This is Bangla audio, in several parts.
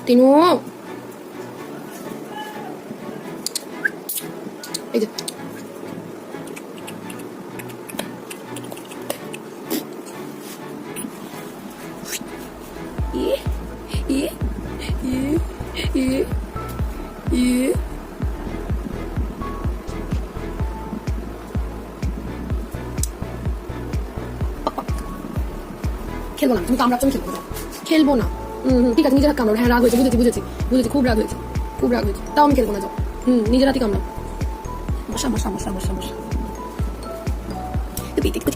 তিনু, এই যে খেলবো না, তুমি কামড়াচ্ছ, আমি খেলবো না, খেলবো না। ঠিক আছে, নিজের হাত কামড়াও। হ্যাঁ, রাগ হয়েছে, বুঝেছি বুঝেছি বুঝেছি, খুব রাগ হয়েছে, খুব রাগ হয়েছে, তাও আমি খেলবো না, যাও। নিজের হাতই কামড়াও। বসা বসা বসা বসা বসা, কুচি কুচি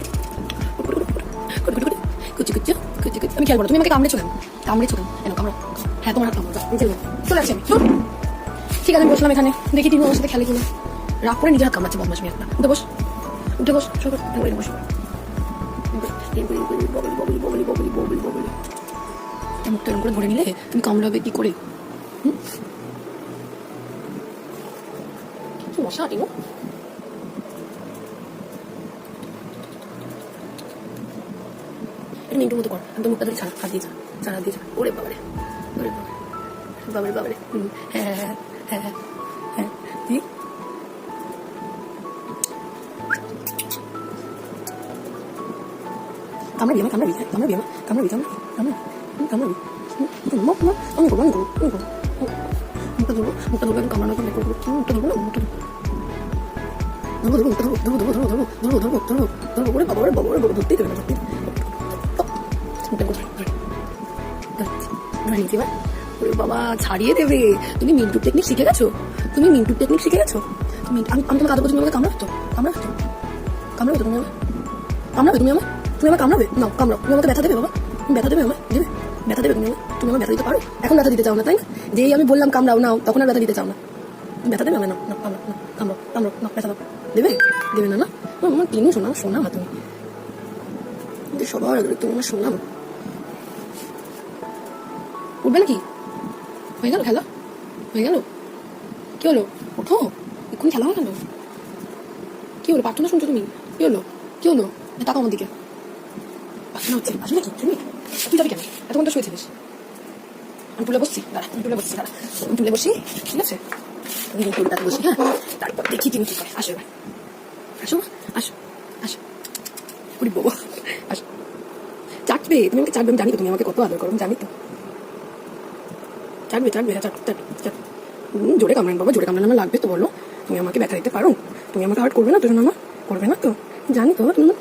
কুচি কুচি। আমি খেলবো না, তুমি আমাকে কামড়েছো কেন? কামড়েছো কেন? কেন কামড়ো? হ্যাঁ, তোমার হাত কামড়ো, আমি খেলবো। চলে আসছি আমি। ঠিক আছে, আমি বসলাম এখানে, দেখি তুমি আমার সাথে খেলে কিনা। রাগ করে নিজের হাত কামড়াচ্ছে, বদমাশ মেয়ে একটা। উঠে বস, উঠে বস, বস। মুখটা এরকম করে ধরে নিলে তুমি কামড়াবে কি করে? কি মশা টিনু। এটা মিন্টুর মতো কর, একদম মুখটা ধরে ছাড়া, হাত দিয়ে ছাড়া দিয়ে ছাড়া। ওরে বাবারে, ওরে বাবারে, বাবারে। হ্যাঁ হ্যাঁ হ্যাঁ হ্যাঁ হ্যাঁ, তুই কামড়াবি আমার, কামড়াবি, কামড়াবি আমার, কামড়াবি, কামড়াবি, কামড়াবি। আমি করবো, আমি করবো, আমি করবো। মুখটা ধরবো, মুখটা ধরবো, একদম কামড়ানো করবো, মুখটা ধরবো না, মুখটা ধরবো, ওরে বাবা, ওরে বাবা, ওরে বাবা, ধরতেই দেবে না, ধরতেই দেবে। মুখটা ধরে নিচে, ওরে বাবা, ছাড়িয়ে দেবে। তুমি মিন্টুর টেকনিক শিখে গেছো, তুমি মিন্টুর টেকনিক শিখে গেছো। তুমি, আমি তোমাকে আদৌ তুমি আমাকে কামড়াবে তো, কামড়াবে তো, কামড়াবে তো তুমি আমাকে, কামড়াবে তুমি আমাকে, তুমি আমাকে কামড়াবে না, কামড়াও। তুমি আমাকে ব্যথা দেবে বাবা, তুমি ব্যথা দেবে আমায়, দেবে ব্যথা দেবে তুমি আমায়, তুমি আমার ব্যথা দিতে পারো? এখন ব্যথা দিতে চাও না, তাই না? যেই আমি বললাম কামড়াও, নাও, তখন আর ব্যথা দিতে চাও না। তুমি ব্যথা দেবে আমায়, না, কামড়াও, কামড়াও, কামড়াও, না, ব্যথা দাও। দেবে, দেবে না? না, আমার তিনু শোনা, শোনা মা তুমি, সবার আগে তুমি আমার শোনা। উঠবে নাকি? হয়ে গেল খেলা, হয়ে গেল। কি হলো? ওঠো, এক্ষুনি খেলা হয়ে গেল। কি হলো? প্রার্থনা শুনছো তুমি? কি হলো? কি হলো? টাকা আমার দিকে প্রার্থনা হচ্ছে, আসলে কি শুনবি? তুই যাবি কেন? এতক্ষণ তো শুয়েছিলিস। আমি তুলে বসছি, দাঁড়া, আমি তুলে বসছি, দাঁড়া, আমি তুলে বসি, ঠিক আছে? আমি তুলটাতে বসি, হ্যাঁ, তারপর দেখি তুমি কি করে। আসো এবার, আসো, আসো, আসো, ওরে বাবা, আসো। চাটবে, তুমি আমাকে চাটবে, আমি জানি তো তুমি আমাকে কত আদর করো, আমি জানি তো। চাটবে, চাটবে, হ্যাঁ, চাট। জোরে কামড়ান বাবা, জোরে কামড়ান আমার লাগবে তো, বলো। তুমি আমাকে ব্যথা দিতে পারো? তুমি আমাকে হার্ট করবে না তো? আমার করবে না তো, জানি তো তুমি।